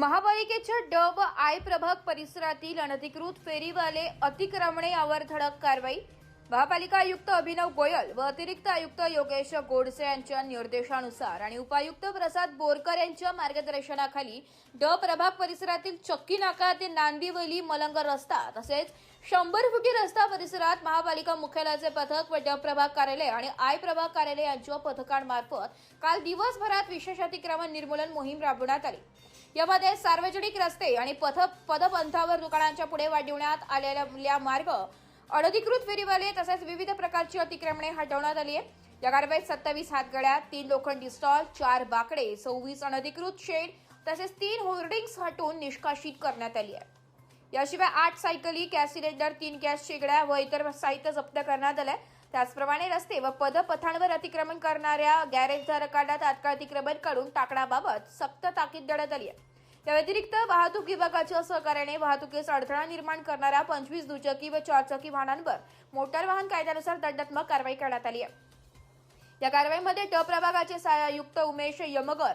महापालिकेच्या ड व आय प्रभाग परिसरातील अनधिकृत फेरीवाले अतिक्रमणे धडक कारवाई. महापालिका आयुक्त अभिनव गोयल व अतिरिक्त आयुक्त योगेश गोडसे यांच्या निर्देशानुसार आणि उपायुक्त प्रसाद बोरकर यांच्या मार्गदर्शनाखाली ड प्रभाग परिसरातील चक्की नाका ते नांदिवली मलंग रस्ता तसेच 100 फुटी रस्ता परिसरात महापालिका मुख्यालयाचे पथक व ड प्रभाग कार्यालय आणि आय प्रभाग कार्यालय यांच्या पथकांमार्फत काल दिवसभरात विशेष अतिक्रमण निर्मूलन मोहीम राबवण्यात आली. यामध्ये सार्वजनिक रस्ते आणि पदपंथावर दुकानांच्या पुढे वाढवण्यात आलेल्या मार्ग, अनधिकृत फेरीवाले तसेच विविध प्रकारची अतिक्रमणे हटवण्यात आली आहे. या कारवाईत 27 हातगाड्या, 3 लोखंडी स्टॉल, 4 बाकडे, 26 अनधिकृत शेड तसेच 3 होर्डिंग्स हटवून निष्कासित करण्यात आली आहे. याशिवाय 8 सायकली, गॅस सिलेंडर, 3 गॅस शेगड्या व इतर साहित्य जप्त करण्यात आले. त्याचप्रमाणे रस्ते व पदपथांवर अतिक्रमण करणाऱ्या गॅरेजधारकांना तात्काळ अतिक्रमण काढून टाकण्याबाबत सक्त ताकीद देण्यात आली आहे. या व्यतिरिक्त वाहतूक विभागाच्या सहकार्याने वाहतुकीस अडथळा निर्माण करणाऱ्या 25 दुचाकी व 4 चाकी वाहनांवर मोटार वाहन कायद्यानुसार दंडात्मक कारवाई करण्यात आली आहे. या कारवाईमध्ये ट प्रभागाचे सहाय्यक आयुक्त उमेश यमगर,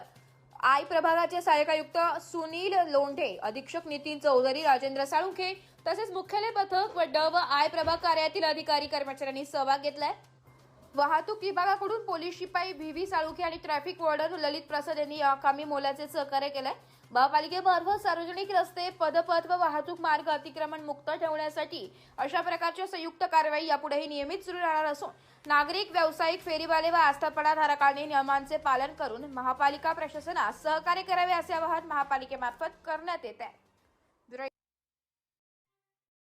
आय प्रभागाचे सहाय्यक आयुक्त सुनील लोंढे, अधीक्षक नितीन चौधरी, राजेंद्र साळुंखे तसेच मुख्यालय पथक व ड व आय प्रभाग कार्यालयातील अधिकारी कर्मचाऱ्यांनी सहभाग घेतलाय. वाहतूक विभागाकडून पोलीस शिपाई व्ही साळुंखे आणि ट्रॅफिक वॉर्डन ललित प्रसाद यांनी या कामी मोलाचे सहकार्य केलंय. महापालिकेमार्फत सार्वजनिक रस्ते, पदपथ व वाहतूक मार्ग अतिक्रमण मुक्त ठेवण्यासाठी अशा प्रकारच्या संयुक्त कारवाई यापुढेही नियमित सुरू राहणार असून नागरिक, व्यावसायिक, फेरीवाले व आस्थापना धारकांनी नियमांचे पालन करून महापालिका प्रशासनास सहकार्य करावे असे आवाहन महापालिकेमार्फत करण्यात येत आहे.